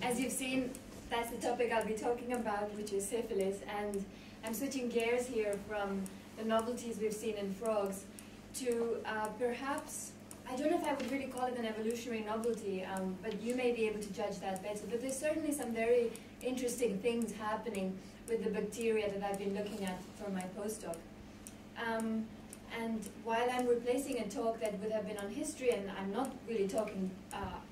As you've seen, that's the topic I'll be talking about, which is syphilis. And I'm switching gears here from the novelties we've seen in frogs to perhaps, I don't know if I would really call it an evolutionary novelty, but you may be able to judge that better. But there's certainly some very interesting things happening with the bacteria that I've been looking at for my postdoc. And while I'm replacing a talk that would have been on history, and I'm not really talking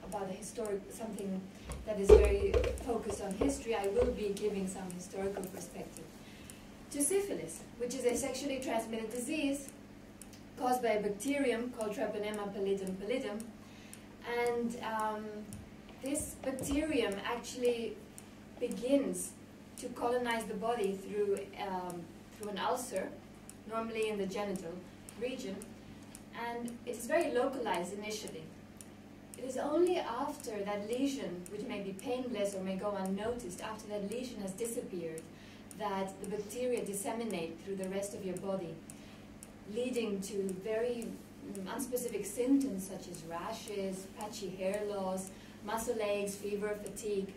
about something that is very focused on history, I will be giving some historical perspective to syphilis, which is a sexually transmitted disease caused by a bacterium called Treponema pallidum pallidum. And this bacterium actually begins to colonize the body through an ulcer, normally in the genital region, and it is very localized initially. It is only after that lesion, which may be painless or may go unnoticed, after that lesion has disappeared, that the bacteria disseminate through the rest of your body, leading to very unspecific symptoms such as rashes, patchy hair loss, muscle aches, fever, fatigue.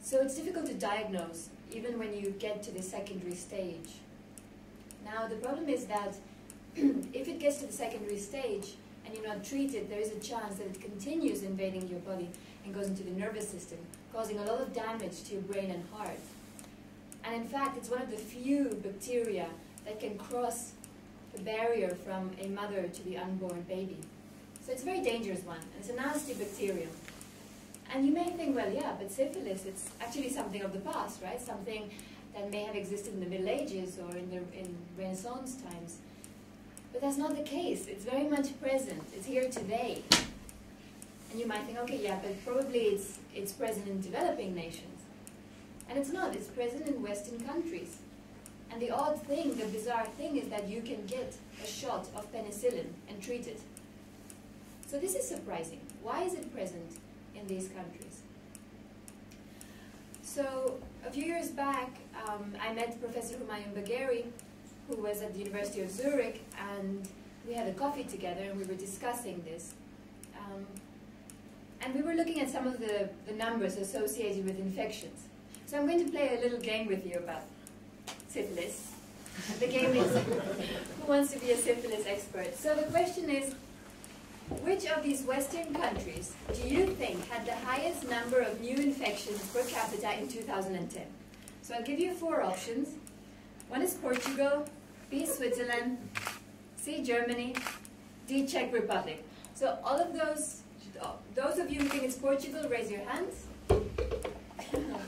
So it's difficult to diagnose, even when you get to the secondary stage. Now, the problem is that if it gets to the secondary stage and you're not treated, there is a chance that it continues invading your body and goes into the nervous system, causing a lot of damage to your brain and heart. And in fact, it's one of the few bacteria that can cross the barrier from a mother to the unborn baby. So it's a very dangerous one, and it's a nasty bacterium. And you may think, well, yeah, but syphilis, it's actually something of the past, right? Something that may have existed in the Middle Ages or in Renaissance times. But that's not the case. It's very much present. It's here today. And you might think, okay, yeah, but probably it's present in developing nations. And it's not. It's present in Western countries. And the odd thing, the bizarre thing, is that you can get a shot of penicillin and treat it. So this is surprising. Why is it present in these countries? So a few years back, I met Professor Humayun Bagheri, who was at the University of Zurich, and we had a coffee together and we were discussing this. And we were looking at some of the numbers associated with infections. So I'm going to play a little game with you about syphilis. The game is who wants to be a syphilis expert? So the question is, which of these Western countries do you think had the highest number of new infections per capita in 2010? So I'll give you 4 options. One is Portugal, B, Switzerland, C, Germany, D, Czech Republic. So all of those of you who think it's Portugal, raise your hands.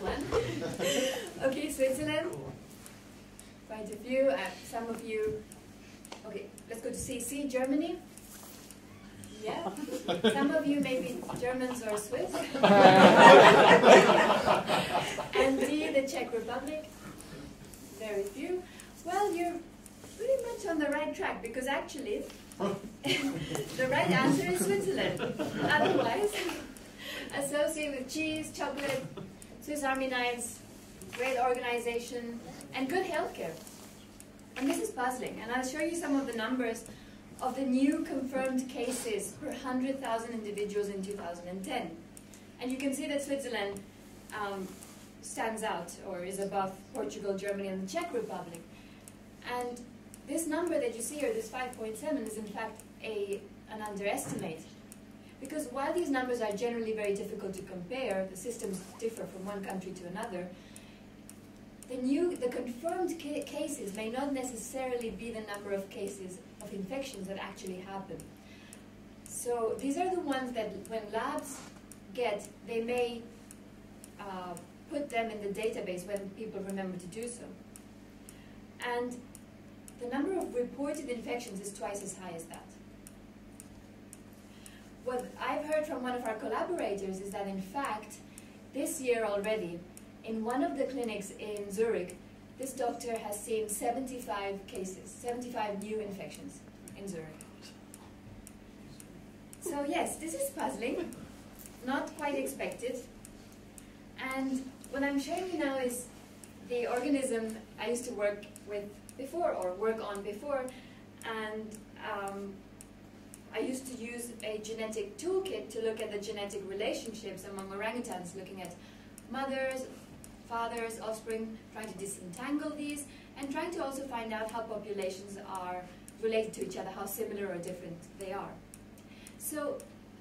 One. Okay, Switzerland. Quite a few. Some of you. Okay, let's go to C, Germany. Yeah. Some of you may be Germans or Swiss. And D, the Czech Republic. Very few. Well, you're pretty much on the right track, because actually the right answer is Switzerland. Otherwise, associated with cheese, chocolate, Swiss Army knives, great organization, and good healthcare. And this is puzzling, and I'll show you some of the numbers of the new confirmed cases per 100,000 individuals in 2010. And you can see that Switzerland stands out, or is above Portugal, Germany, and the Czech Republic. And this number that you see here, this 5.7, is in fact an underestimate. Because while these numbers are generally very difficult to compare, the systems differ from one country to another, the confirmed cases may not necessarily be the number of cases of infections that actually happen. So these are the ones that when labs get, they may put them in the database when people remember to do so. And the number of reported infections is twice as high as that. What I've heard from one of our collaborators is that in fact, this year already, in one of the clinics in Zurich, this doctor has seen 75 cases, 75 new infections in Zurich. So yes, this is puzzling, not quite expected. And what I'm showing you now is the organism I used to work with before, or work on before, and I used to use a genetic toolkit to look at the genetic relationships among orangutans, looking at mothers, fathers, offspring, trying to disentangle these, and trying to also find out how populations are related to each other, how similar or different they are. So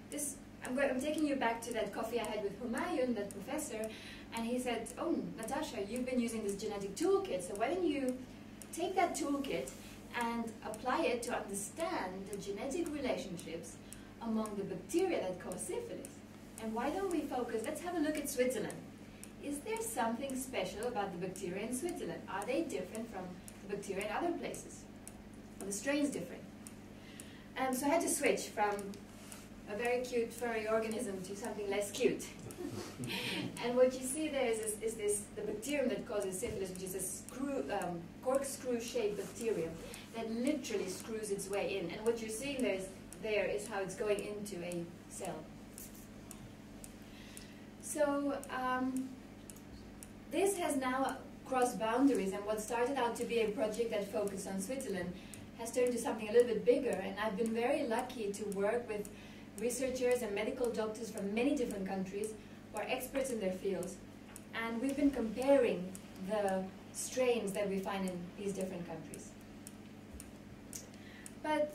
this, I'm taking you back to that coffee I had with Humayun, that professor, and he said, oh, Natasha, you've been using this genetic toolkit, so why don't you take that toolkit and apply it to understand the genetic relationships among the bacteria that cause syphilis? And why don't we focus, let's have a look at Switzerland. Is there something special about the bacteria in Switzerland? Are they different from the bacteria in other places? Are the strains different? So I had to switch from a very cute furry organism to something less cute. And what you see there is this, the bacterium that causes syphilis, which is a corkscrew-shaped bacterium that literally screws its way in. And what you're seeing there is how it's going into a cell. So this has now crossed boundaries, and what started out to be a project that focused on Switzerland has turned to something a little bit bigger. And I've been very lucky to work with researchers and medical doctors from many different countries who are experts in their fields. And we've been comparing the strains that we find in these different countries. But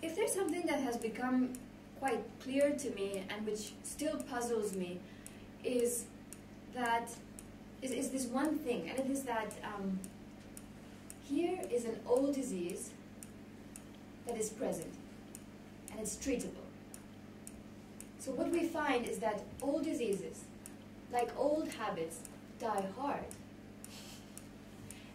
if there's something that has become quite clear to me and which still puzzles me, is this one thing, and it is that here is an old disease that is present, and it's treatable. So what we find is that old diseases, like old habits, die hard.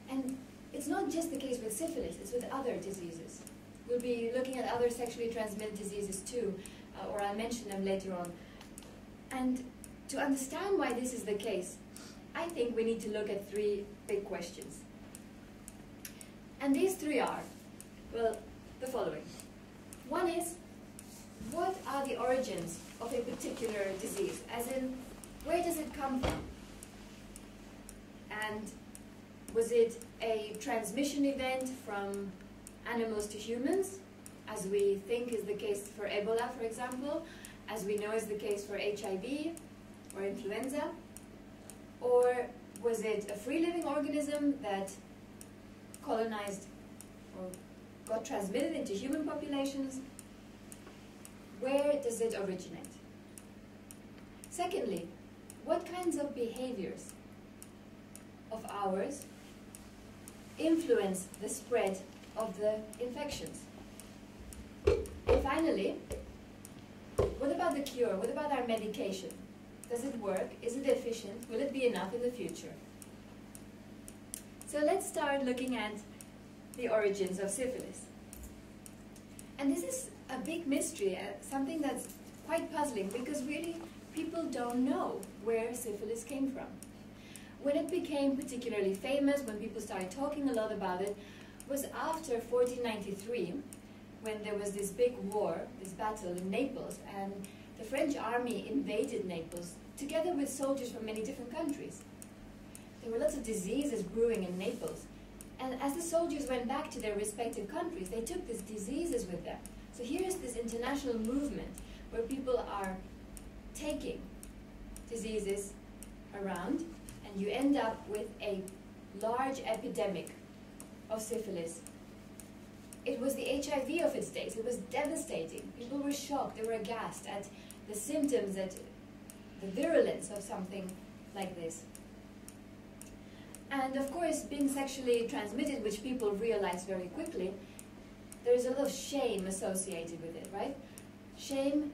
And it's not just the case with syphilis, it's with other diseases. We'll be looking at other sexually transmitted diseases too, or I'll mention them later on. And to understand why this is the case, I think we need to look at three big questions. And these three are, well, the following. One is, what are the origins of a particular disease? As in, where does it come from? And was it a transmission event from animals to humans, as we think is the case for Ebola, for example, as we know is the case for HIV or influenza? Or was it a free-living organism that colonized or got transmitted into human populations? Where does it originate? Secondly, what kinds of behaviors of ours influence the spread of the infections? And finally, what about the cure? What about our medication? Does it work? Is it efficient? Will it be enough in the future? So let's start looking at the origins of syphilis. And this is a big mystery, something that's quite puzzling, because really people don't know where syphilis came from. When it became particularly famous, when people started talking a lot about it, was after 1493, when there was this big war, this battle in Naples, and the French army invaded Naples, together with soldiers from many different countries. There were lots of diseases brewing in Naples, and as the soldiers went back to their respective countries, they took these diseases with them. So here is this international movement where people are taking diseases around, and you end up with a large epidemic of syphilis. It was the HIV of its days. It was devastating. People were shocked. They were aghast at the symptoms, at the virulence of something like this. And of course, being sexually transmitted, which people realize very quickly, there's a lot of shame associated with it, right? Shame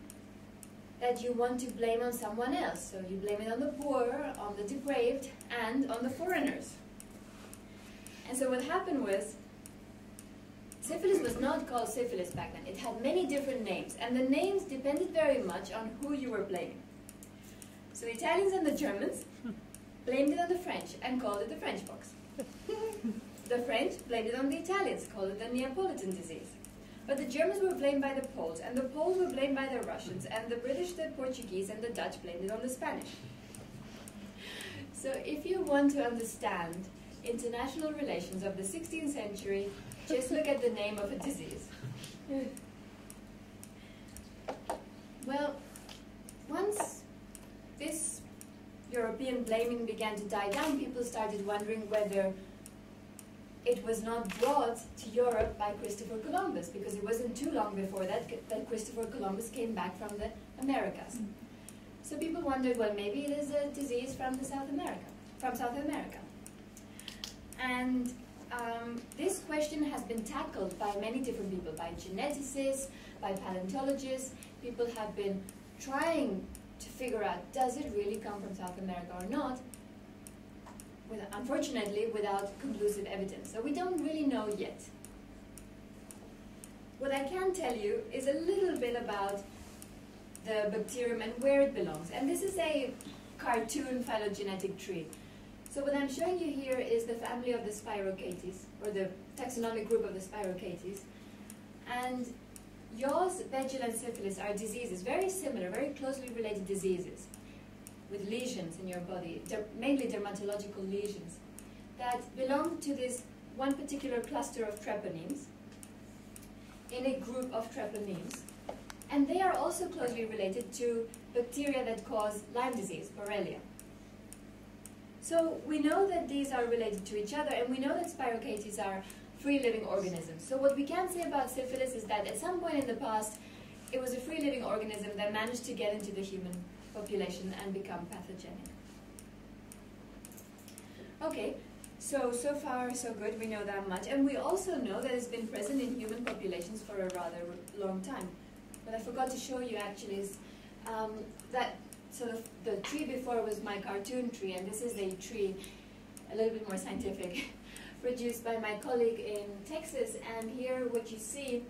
that you want to blame on someone else. So you blame it on the poor, on the depraved, and on the foreigners. And so what happened was, syphilis was not called syphilis back then. It had many different names, and the names depended very much on who you were blaming. So the Italians and the Germans blamed it on the French and called it the French pox. The French blamed it on the Italians, called it the Neapolitan disease. But the Germans were blamed by the Poles, and the Poles were blamed by the Russians, and the British, the Portuguese, and the Dutch blamed it on the Spanish. So if you want to understand international relations of the 16th century, just look at the name of a disease. victim blaming began to die down, people started wondering whether it was not brought to Europe by Christopher Columbus, because it wasn't too long before that Christopher Columbus came back from the Americas. So people wondered, well, maybe it is a disease from South America. And this question has been tackled by many different people, by geneticists, by paleontologists. People have been trying to figure out, does it really come from South America or not? Unfortunately, without conclusive evidence. So we don't really know yet. What I can tell you is a little bit about the bacterium and where it belongs. And this is a cartoon phylogenetic tree. So what I'm showing you here is the family of the Spirochaetes, or the taxonomic group of the Spirochaetes. And yaws, Begil, and syphilis are diseases, very similar, very closely related diseases, with lesions in your body, mainly dermatological lesions, that belong to this one particular cluster of treponemes, in a group of treponemes. And they are also closely related to bacteria that cause Lyme disease, Borrelia. So we know that these are related to each other, and we know that Spirochaetes are free-living organisms. So what we can say about syphilis is that at some point in the past, it was a free-living organism that managed to get into the human population and become pathogenic. Okay, so far so good, we know that much. And we also know that it's been present in human populations for a rather long time. What I forgot to show you actually is that sort of the tree before was my cartoon tree, and this is a tree a little bit more scientific, produced by my colleague in Texas. And here what you see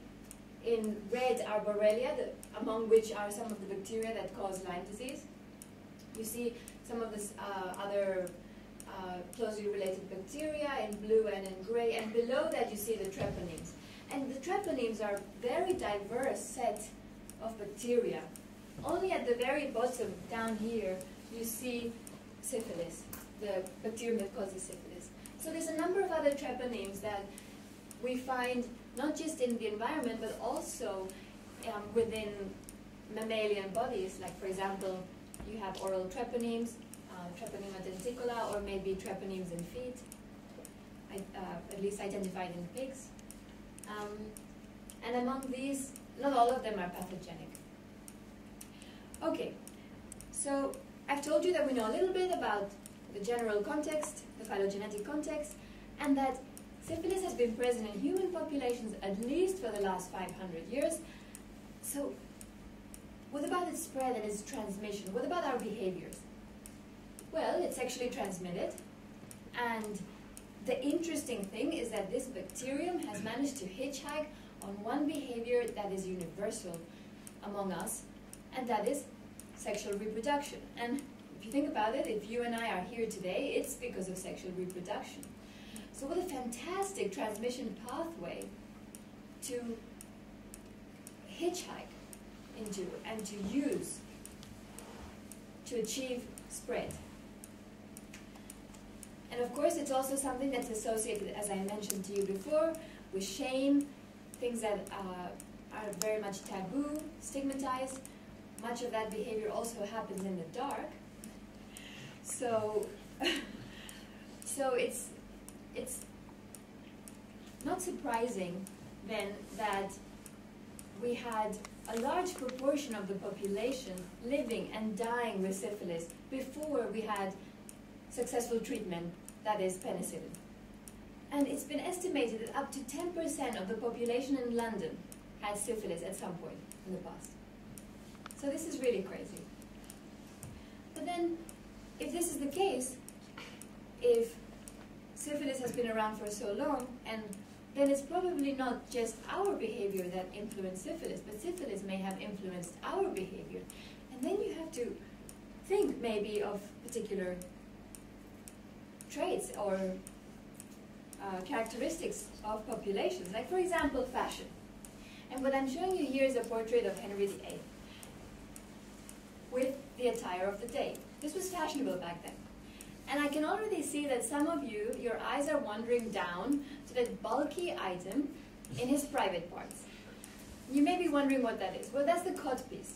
in red are Borrelia, among which are some of the bacteria that cause Lyme disease. You see some of this other closely related bacteria in blue and in gray, and below that you see the treponemes. And the treponemes are a very diverse set of bacteria. Only at the very bottom, down here, you see syphilis, the bacterium that causes syphilis. So there's a number of other treponemes that we find not just in the environment, but also within mammalian bodies. Like, for example, you have oral treponemes, Treponema denticola, or maybe treponemes in feet, at least identified in pigs. And among these, not all of them are pathogenic. Okay, so I've told you that we know a little bit about the general context, the phylogenetic context, and that syphilis has been present in human populations at least for the last 500 years. So what about its spread and its transmission? What about our behaviors? Well, it's sexually transmitted, and the interesting thing is that this bacterium has managed to hitchhike on one behavior that is universal among us, and that is sexual reproduction. And if you think about it, if you and I are here today, it's because of sexual reproduction. So what a fantastic transmission pathway to hitchhike into and to use to achieve spread. And of course, it's also something that's associated, as I mentioned to you before, with shame, things that are very much taboo, stigmatized. Much of that behavior also happens in the dark. So, it's not surprising then that we had a large proportion of the population living and dying with syphilis before we had successful treatment, that is penicillin. And it's been estimated that up to 10% of the population in London had syphilis at some point in the past. So this is really crazy. But then, if this is the case, if syphilis has been around for so long, and then it's probably not just our behavior that influenced syphilis, but syphilis may have influenced our behavior. And then you have to think maybe of particular traits or characteristics of populations, like for example fashion. And what I'm showing you here is a portrait of Henry VIII with the attire of the day. This was fashionable back then. And I can already see that some of you, your eyes are wandering down to that bulky item in his private parts. You may be wondering what that is. Well, that's the codpiece.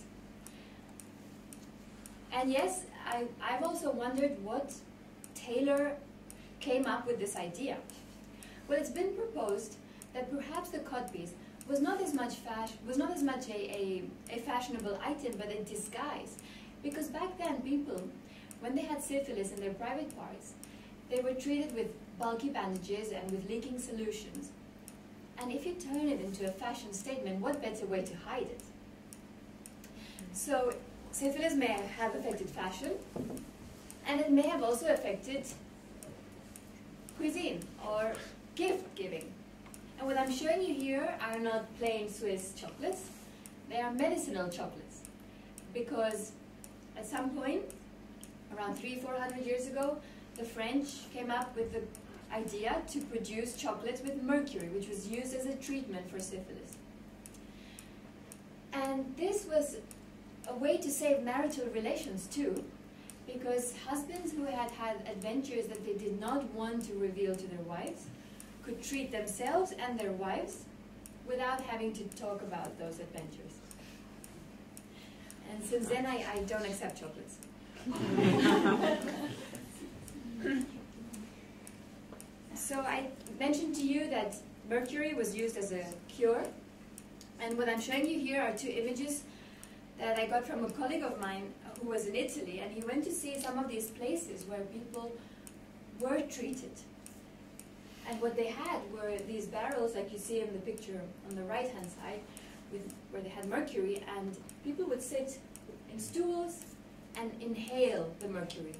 And yes, I've also wondered what Taylor came up with this idea. Well, it's been proposed that perhaps the codpiece was not as much a fashionable item, but a disguise. Because back then, people, when they had syphilis in their private parts, they were treated with bulky bandages and with leaking solutions. And if you turn it into a fashion statement, what better way to hide it? So syphilis may have affected fashion, and it may have also affected cuisine or gift giving. And what I'm showing you here are not plain Swiss chocolates, they are medicinal chocolates. Because at some point, around 300–400 years ago, the French came up with the idea to produce chocolates with mercury, which was used as a treatment for syphilis. And this was a way to save marital relations too, because husbands who had had adventures that they did not want to reveal to their wives could treat themselves and their wives without having to talk about those adventures. And since then I don't accept chocolates. So I mentioned to you that mercury was used as a cure, and what I'm showing you here are two images that I got from a colleague of mine who was in Italy, and he went to see some of these places where people were treated. And what they had were these barrels, like you see in the picture on the right-hand side, where they had mercury, and people would sit in stools and inhale the mercury.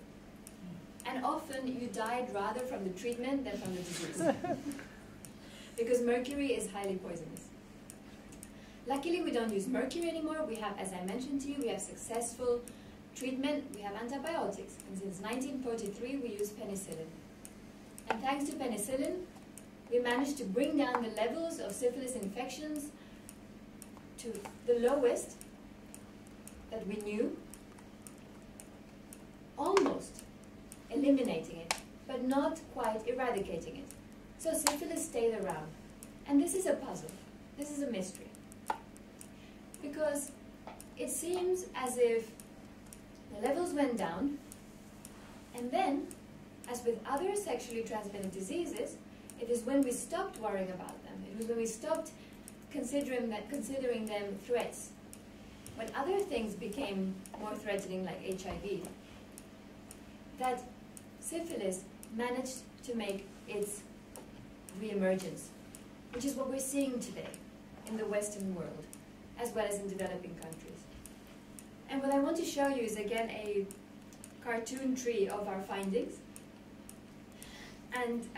And often you died rather from the treatment than from the disease. Because mercury is highly poisonous. Luckily, we don't use mercury anymore. We have, as I mentioned to you, we have successful treatment. We have antibiotics. And since 1943, we use penicillin. And thanks to penicillin, we managed to bring down the levels of syphilis infections to the lowest that we knew, almost eliminating it, but not quite eradicating it. So syphilis stayed around. And this is a puzzle. This is a mystery. Because it seems as if the levels went down, and then, as with other sexually transmitted diseases, it is when we stopped worrying about them. It was when we stopped considering them threats. When other things became more threatening, like HIV, that syphilis managed to make its re-emergence, which is what we're seeing today in the Western world, as well as in developing countries. And what I want to show you is again a cartoon tree of our findings. And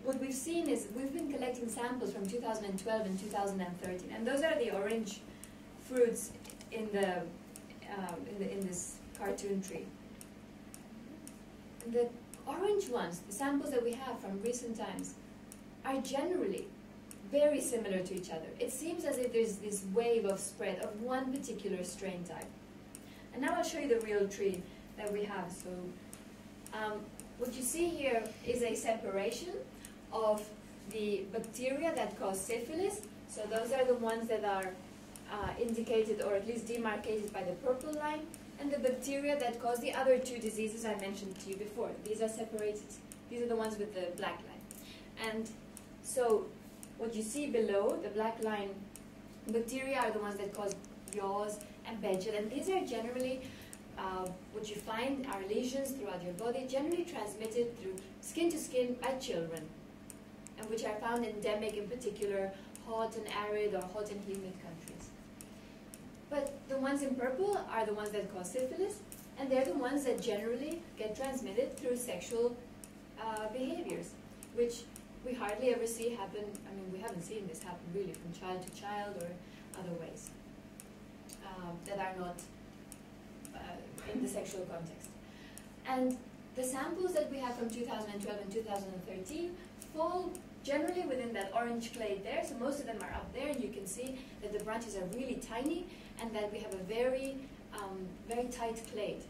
what we've seen is we've been collecting samples from 2012 and 2013, and those are the orange fruits in this cartoon tree. The orange ones, the samples that we have from recent times, are generally very similar to each other. It seems as if there's this wave of spread of one particular strain type. And now I'll show you the real tree that we have. So what you see here is a separation of the bacteria that cause syphilis. So those are the ones that are indicated or at least demarcated by the purple line, and the bacteria that cause the other two diseases I mentioned to you before. These are separated. These are the ones with the black line. And so what you see below, the black line bacteria, are the ones that cause yaws and Begel, and these are generally what you find are lesions throughout your body, generally transmitted through skin to skin by children, and which are found endemic in particular hot and arid or hot and humid countries. But the ones in purple are the ones that cause syphilis, and they're the ones that generally get transmitted through sexual behaviors, which we hardly ever see happen. I mean, we haven't seen this happen really from child to child or other ways that are not in the sexual context. And the samples that we have from 2012 and 2013 fall generally within that orange clade there. So most of them are up there, and you can see that the branches are really tiny and that we have a very, very tight clade.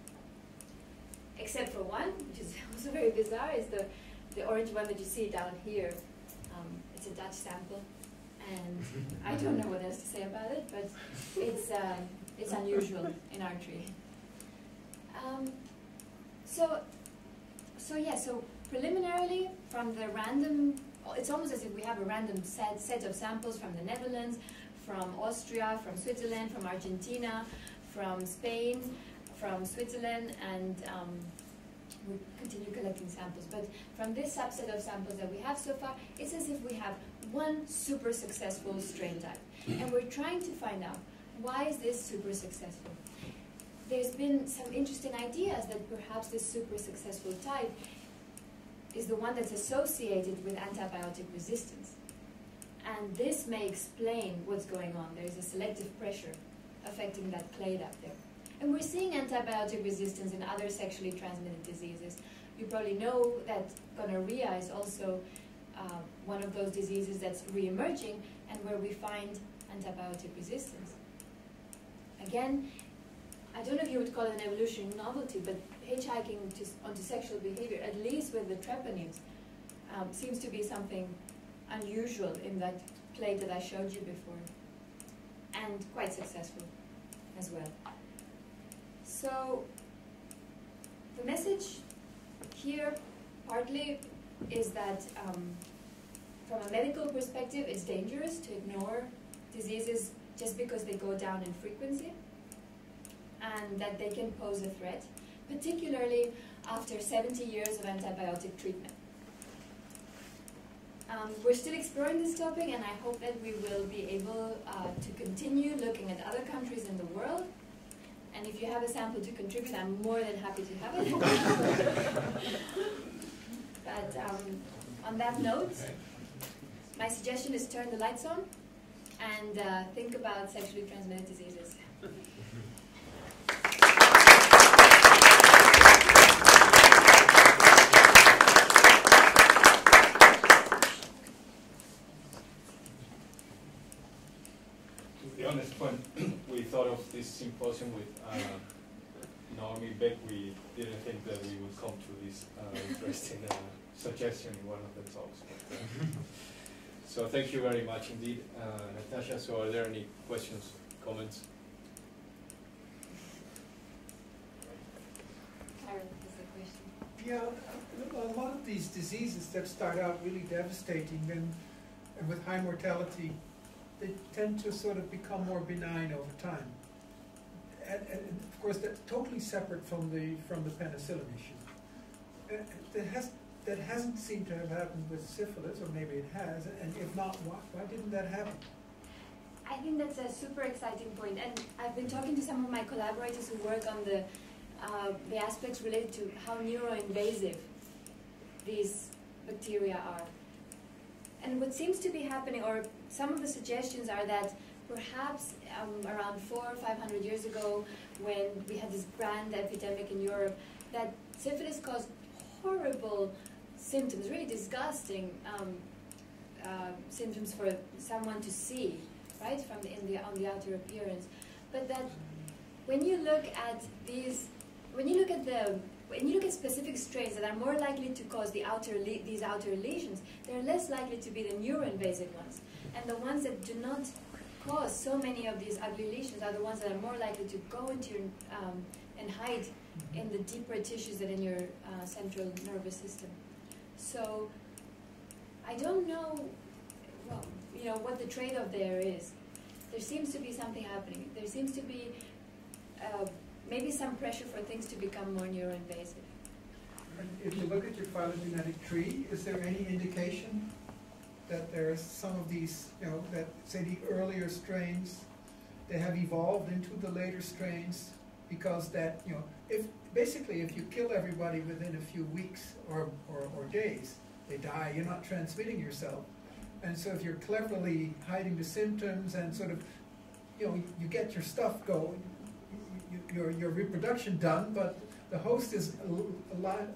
Except for one, which is also very bizarre, is the orange one that you see down here. It's a Dutch sample, and I don't know what else to say about it, but it's unusual in our tree. So preliminarily, from the random, it's almost as if we have a random set of samples from the Netherlands, from Austria, from Switzerland, from Argentina, from Spain, from Switzerland, and we'll continue collecting samples. But from this subset of samples that we have so far, it's as if we have one super successful strain type. And we're trying to find out, why is this super successful? There's been some interesting ideas that perhaps this super successful type is the one that's associated with antibiotic resistance. And this may explain what's going on. There's a selective pressure affecting that clade up there. And we're seeing antibiotic resistance in other sexually transmitted diseases. You probably know that gonorrhea is also one of those diseases that's re-emerging and where we find antibiotic resistance. Again, I don't know if you would call it an evolutionary novelty, but hitchhiking onto sexual behavior, at least with the treponemes, seems to be something unusual in that plate that I showed you before, and quite successful as well. So the message here partly is that from a medical perspective, it's dangerous to ignore diseases just because they go down in frequency, and that they can pose a threat, particularly after 70 years of antibiotic treatment. We're still exploring this topic, and I hope that we will be able to continue looking at other countries in the world. And if you have a sample to contribute, I'm more than happy to have it. But on that note, my suggestion is turn the lights on and think about sexually transmitted diseases. To be honest, when we thought of this symposium with Naomi Beck, we didn't think that we would come to this interesting suggestion in one of the talks. But, so thank you very much indeed, Natasha. So are there any questions, comments? Karen has a question. Yeah, a lot of these diseases that start out really devastating and with high mortality, they tend to sort of become more benign over time. And of course, that's totally separate from the penicillin issue. That hasn't seemed to have happened with syphilis, or maybe it has, and if not, why didn't that happen? I think that's a super exciting point, and I've been talking to some of my collaborators who work on the aspects related to how neuroinvasive these bacteria are. And what seems to be happening, or some of the suggestions are that perhaps around 400 or 500 years ago, when we had this grand epidemic in Europe, that syphilis caused horrible symptoms, really disgusting symptoms for someone to see, right, from on the outer appearance. But that when you look at these, when you look at specific strains that are more likely to cause these outer lesions, they're less likely to be the neuroinvasive ones. And the ones that do not cause so many of these ugly lesions are the ones that are more likely to go into your, and hide in the deeper tissues that in your central nervous system. So I don't know, well, you know, what the trade-off there is. There seems to be something happening. There seems to be maybe some pressure for things to become more neuroinvasive. If you look at your phylogenetic tree, is there any indication that there are some of these, you know, that say the earlier strains, they have evolved into the later strains because that, you know, if you kill everybody within a few weeks or days, they die, you're not transmitting yourself. And so if you're cleverly hiding the symptoms and sort of, you know, you get your stuff going, your reproduction done, but the host is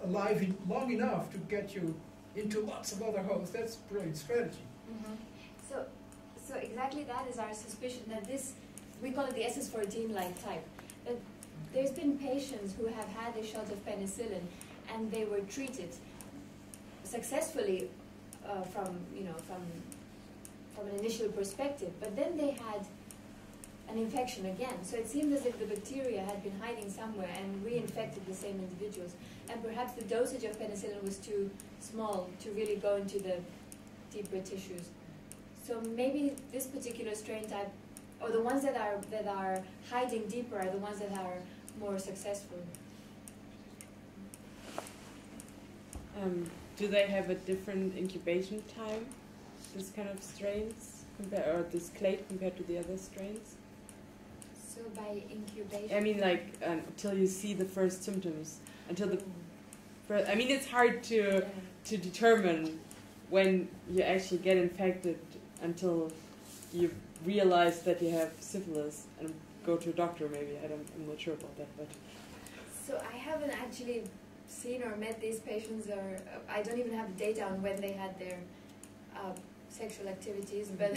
alive long enough to get you into lots of other hosts. That's a brilliant strategy. Mm-hmm. So exactly that is our suspicion, that this, we call it the SS14-like type. That there's been patients who have had a shot of penicillin and they were treated successfully from an initial perspective, but then they had an infection again. So it seemed as if the bacteria had been hiding somewhere and reinfected the same individuals. And perhaps the dosage of penicillin was too small to really go into the deeper tissues. So maybe this particular strain type, or the ones that are hiding deeper, are the ones that are more successful. Do they have a different incubation time, this kind of strains, or this clade compared to the other strains? So by incubation? I mean, like, until you see the first symptoms, until the first, I mean, it's hard to determine when you actually get infected until you realize that you have syphilis and go to a doctor maybe. I'm not sure about that, but. So I haven't actually seen or met these patients, or I don't even have data on when they had their sexual activities, but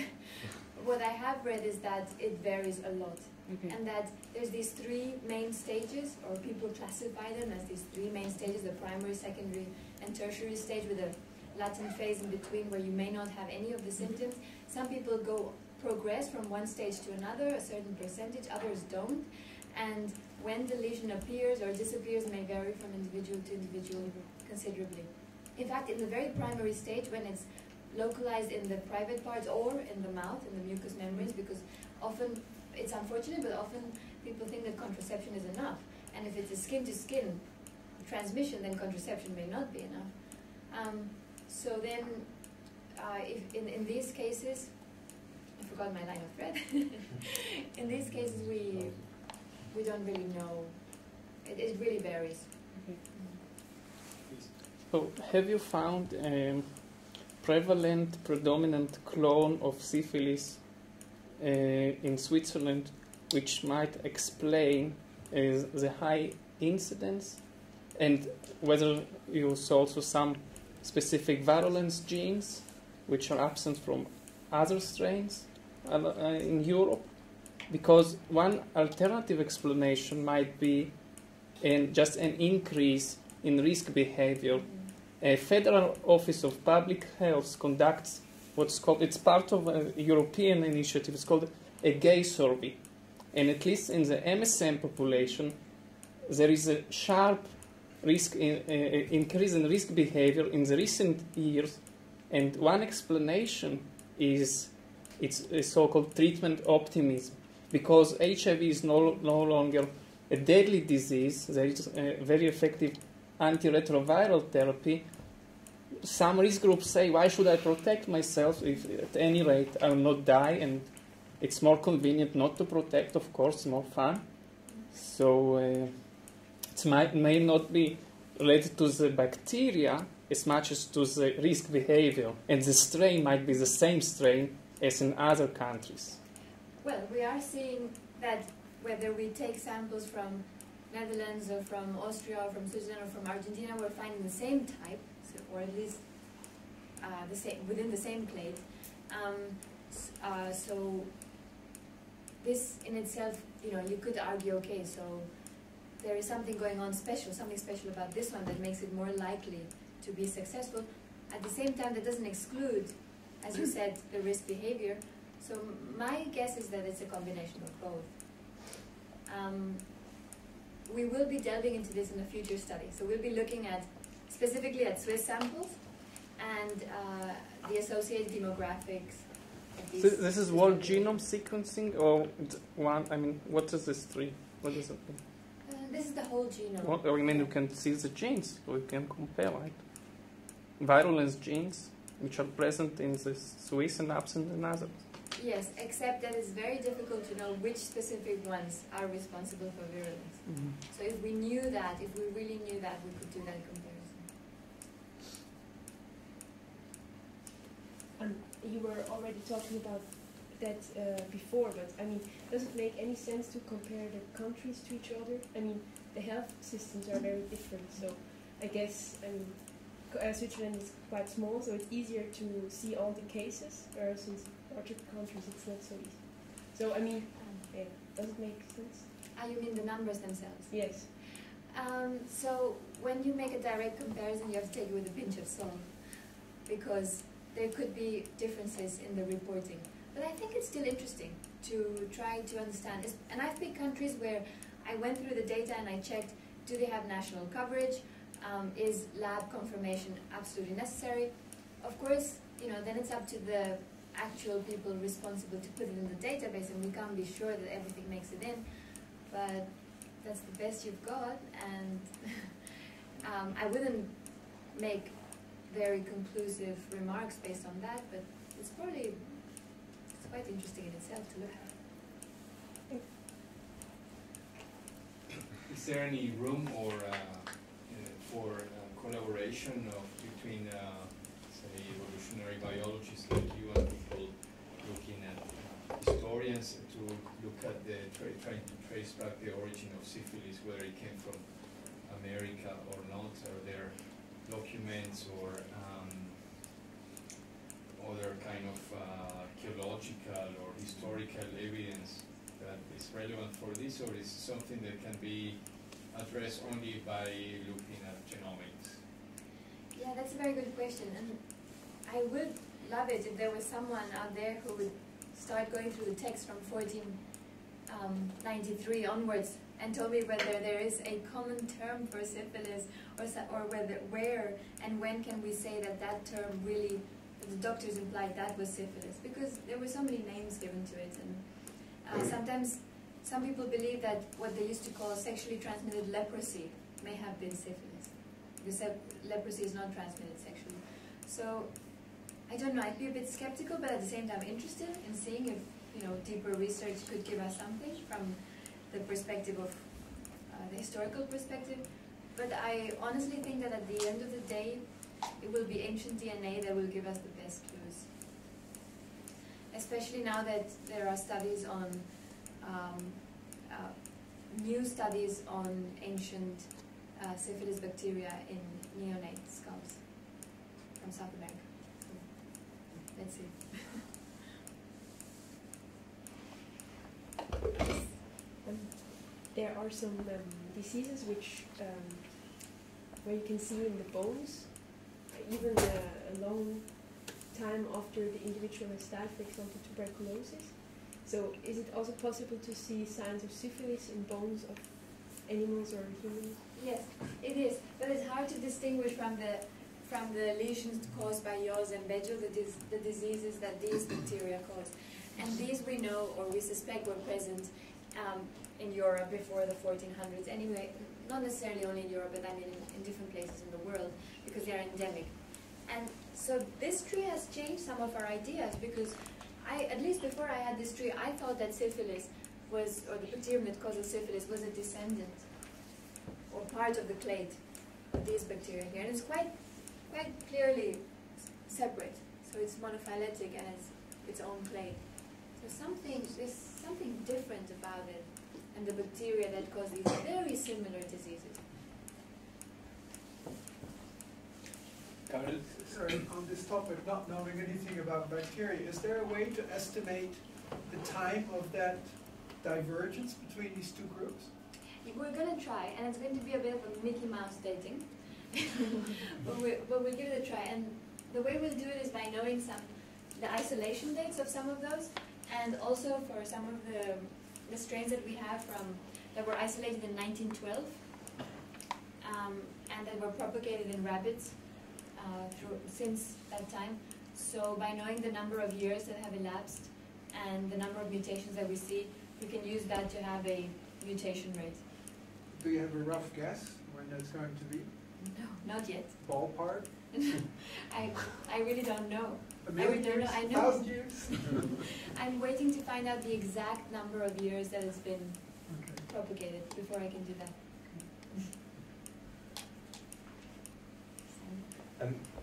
what I have read is that it varies a lot. Okay. And that there's these three main stages, or people classify them as these three main stages: the primary, secondary, and tertiary stage, with a latent phase in between where you may not have any of the symptoms. Some people progress from one stage to another, a certain percentage, others don't. And when the lesion appears or disappears may vary from individual to individual considerably. In fact, in the very primary stage, when it's localized in the private parts or in the mouth, in the mucous membranes, because often, it's unfortunate, but often people think that contraception is enough. And if it's a skin-to-skin transmission, then contraception may not be enough. So then, if in these cases, I forgot my line of thread. In these cases, we don't really know. It really varies. Okay. So, have you found a prevalent, predominant clone of syphilis in Switzerland, which might explain the high incidence, and whether you saw also some specific virulence genes which are absent from other strains in Europe? Because one alternative explanation might be just an increase in risk behavior. A Federal Office of Public Health conducts what's called, it's part of a European initiative, it's called a gay survey. And at least in the MSM population, there is a sharp risk increase in risk behavior in the recent years. And one explanation is it's a so-called treatment optimism. Because HIV is no longer a deadly disease, there is a very effective antiretroviral therapy. Some risk groups say, why should I protect myself if at any rate I will not die, and it's more convenient not to protect, of course, more fun. So it may not be related to the bacteria as much as to the risk behavior, and the strain might be the same strain as in other countries. Well, we are seeing that whether we take samples from Netherlands or from Austria or from Switzerland or from Argentina, we're finding the same type, so, or at least the same, within the same clade. So this in itself, you could argue, okay, so there is something going on special, something special about this one that makes it more likely to be successful. At the same time, that doesn't exclude, as you said, the risk behavior. So my guess is that it's a combination of both. We will be delving into this in a future study. So we'll be looking at specifically at Swiss samples and the associated demographics. So this is whole genome sequencing, or one? I mean, what is this tree? What is it? This is the whole genome. What, I mean, you can see the genes, so you can compare, right? Virulence genes, which are present in the Swiss and absent in others. Yes, except that it's very difficult to know which specific ones are responsible for virulence. Mm-hmm. So if we knew that, if we really knew that, we could do that comparison. You were already talking about that before, but I mean, does it make any sense to compare the countries to each other? I mean, the health systems are very different, so I guess Switzerland is quite small, so it's easier to see all the cases, whereas in larger countries it's not so easy. So I mean, yeah, does it make sense? You mean the numbers themselves? Yes. So when you make a direct comparison, you have to take it with a pinch of salt, because there could be differences in the reporting. But I think it's still interesting. to try to understand. And I've picked countries where I went through the data and I checked, do they have national coverage? Is lab confirmation absolutely necessary? Of course, you know, then it's up to the actual people responsible to put it in the database, and we can't be sure that everything makes it in, but that's the best you've got, and I wouldn't make very conclusive remarks based on that, but it's quite interesting in itself to look at. Is there any room or for collaboration between, say, evolutionary biologists like you and people looking at historians to look at trying to trace back the origin of syphilis, whether it came from America or not? Are there documents or other kind of archaeological or historical evidence that is relevant for this, or is it something that can be addressed only by looking at genomics? Yeah, that's a very good question, and I would love it if there was someone out there who would start going through the text from 1493 onwards and told me whether there is a common term for syphilis, or where and when can we say that that term really, the doctors implied that was syphilis, because there were so many names given to it, and sometimes some people believe that what they used to call sexually transmitted leprosy may have been syphilis, because leprosy is not transmitted sexually. So I don't know, I'd be a bit skeptical, but at the same time interested in seeing if, you know, deeper research could give us something from the perspective of the historical perspective. But I honestly think that at the end of the day, it will be ancient DNA that will give us the best clues. Especially now that there are studies on, new studies on ancient syphilis bacteria in neonate skulls from South America. So, let's see. There are some diseases which, where you can see in the bones, even a long time after the individual has died, for example, tuberculosis. So is it also possible to see signs of syphilis in bones of animals or humans? Yes, it is, but it's hard to distinguish from the lesions caused by Yos and Bejo, the diseases that these bacteria cause. And these we know, or we suspect, were present in Europe before the 1400s. Anyway, not necessarily only in Europe, but I mean in different places in the world, because they are endemic. And so this tree has changed some of our ideas, because at least before I had this tree, I thought that syphilis was, or the bacterium that causes syphilis, was a descendant or part of the clade of these bacteria here. And it's quite clearly separate. So it's monophyletic and it's its own clade. So there's something different about it and the bacteria that cause these very similar diseases. Sorry, on this topic, not knowing anything about bacteria, is there a way to estimate the time of that divergence between these two groups? We're going to try, and it's going to be a bit of a Mickey Mouse dating, but we'll give it a try. And the way we'll do it is by knowing the isolation dates of some of those, and also for some of the strains that we have that were isolated in 1912, and that were propagated in rabbits since that time. So by knowing the number of years that have elapsed and the number of mutations that we see, we can use that to have a mutation rate. Do you have a rough guess when that's going to be? No, not yet. Ballpark? I really don't know. A million years? I know. 1,000 years? I'm waiting to find out the exact number of years that has been propagated before I can do that.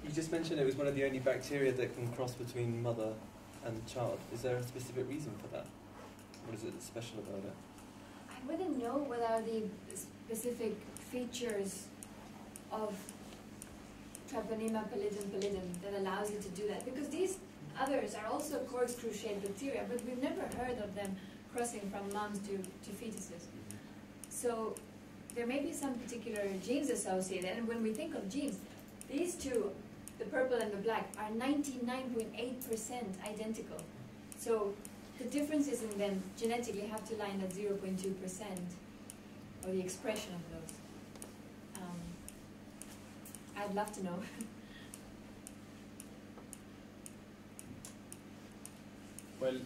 You just mentioned it was one of the only bacteria that can cross between mother and child. Is there a specific reason for that? What is it special about it? I wouldn't know what are the specific features of Treponema pallidum that allows it to do that, because these others are also corkscrew-shaped bacteria, but we've never heard of them crossing from moms to fetuses. So there may be some particular genes associated, and when we think of genes, these two, the purple and the black, are 99.8% identical. So the differences in them genetically have to lie in that 0.2%, or the expression of those. I'd love to know. Well,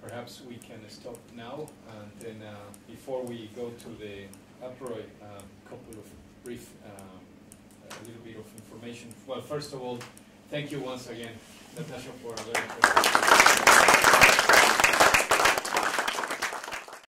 perhaps we can stop now, and then before we go to the Arora, couple of brief, a little bit of information. Well, first of all, thank you once again, Natasha, for a very